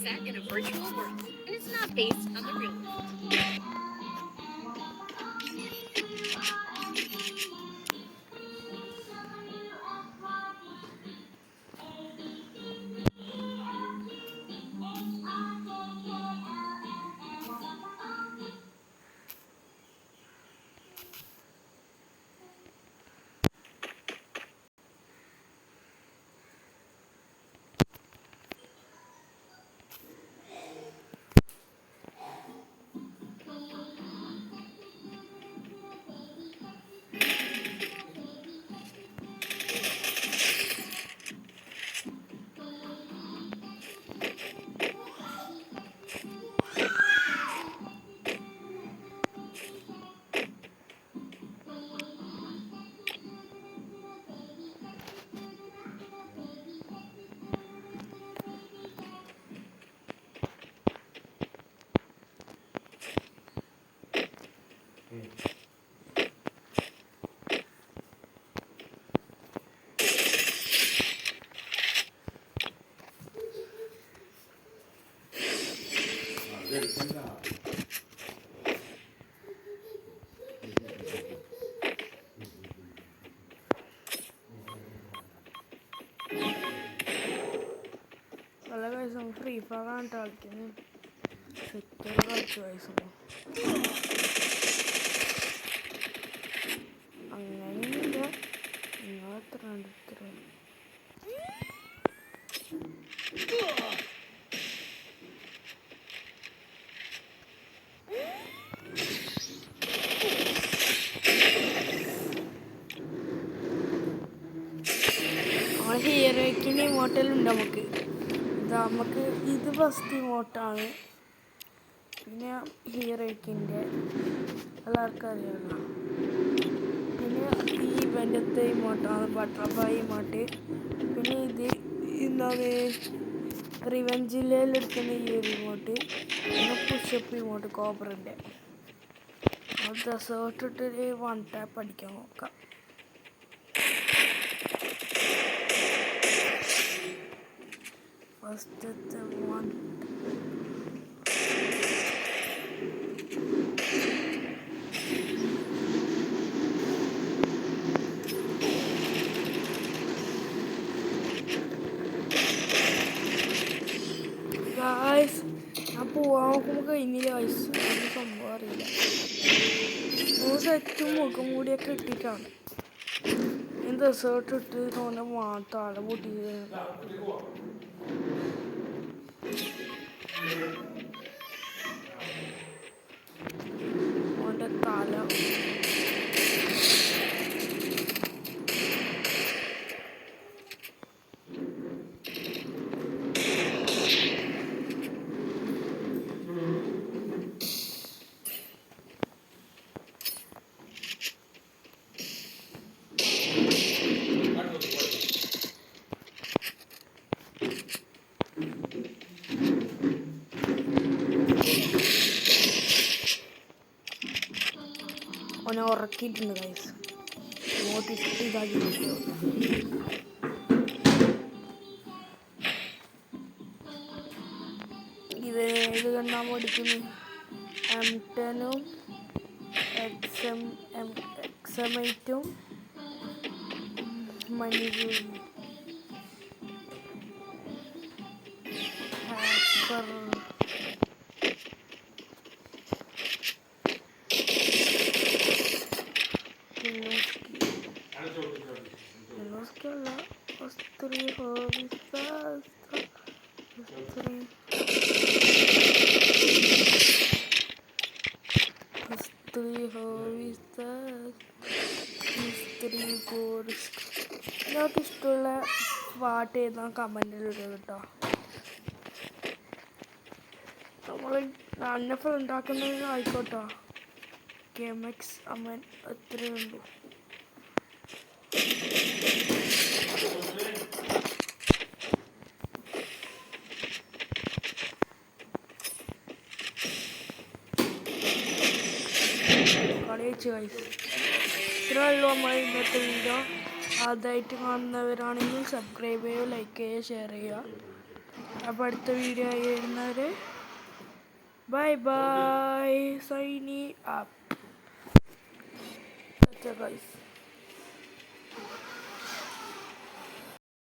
set in a virtual world and is not based on the real world. Hola guys, son Free Fire കളിക്കുന്നു. Sector കളിച്ചു guys. അങ്ങനെയില്ല, നിങ്ങളെത്ര ഇത്ര ഹീറോയ്ക്കിന് ഇമോട്ടലുണ്ട് നമുക്ക്. നമുക്ക് ഇത് ഫസ്റ്റ് ഇമോട്ടാണ്. പിന്നെ ഹീറോയ്ക്കിൻ്റെ എല്ലാവർക്കും അറിയാമല്ലോ. പിന്നെ ഈ ഇവൻ്റത്തെ ഇമോട്ടാണ് ബട്ടർഫ്ലൈ ഇമോട്ട്. പിന്നെ ഇത് എന്താണ് റിവെഞ്ചിലെടുക്കുന്ന ഈ ഒരു ഇമോട്ട്. പിന്നെ പുഷപ്പ് ഇമോട്ട് കോബ്രൻ്റെ. അത് ഡെസേർട്ട് ഇട്ടൊരു 1 ടാപ്പ് അടിക്കാൻ നോക്കാം. ഫസ്റ്റത്തെ 1 ഗായ്സ്, ഞാൻ പോവാൻ നോക്കുമ്പോൾ കഴിഞ്ഞില്ല ഗായ്സ്. ഒന്നും സംഭവം അറിയില്ല. 3 സെറ്റും മുഖം മൂടിയൊക്കെ ഇട്ടിട്ടാണ്. ഡെസേർട്ട് ഇട്ട് തോന്നുന്ന തല പൊട്ടി. ഓൻ്റെ തല ഓനെ ഉറക്കിയിട്ടുണ്ട് ഗൈസ്. ഇങ്ങോട്ട് ഇട്ട് ഇതാക്കി ഇത് കണ്ടാൽ പഠിക്കുന്നു. M10ഉം XM8ഉം മണിയും hacker Noscala, Ostriho, Vistastra, Ostriho, നിങ്ങൾക്ക് ഇഷ്ടമുള്ള പാട്ട് ഏതാ കമൻറ്റിലിടുക കേട്ടോ. നമ്മൾ അന്നപ്പോൾ ഉണ്ടാക്കുന്നതിന് ആയിക്കോട്ടോ. KMX അമ്മൻ എത്രയുള്ളൂ. കളിച്ച് കഴിച്ചു. ഇത്രേ ഉള്ളൂ നമ്മൾ ഇന്നത്തെ വീഡിയോ. ആദ്യമായിട്ട് കാണുന്നവരാണെങ്കിൽ സബ്സ്ക്രൈബ് ചെയ്യുക, ലൈക്ക് ചെയ്യുക, ഷെയർ ചെയ്യുക. അപ്പോൾ അടുത്ത വീഡിയോ ആയി വരുന്നവരെ ബൈ ബൈ, സൈനി അപ്പ്. ഗൈസ്.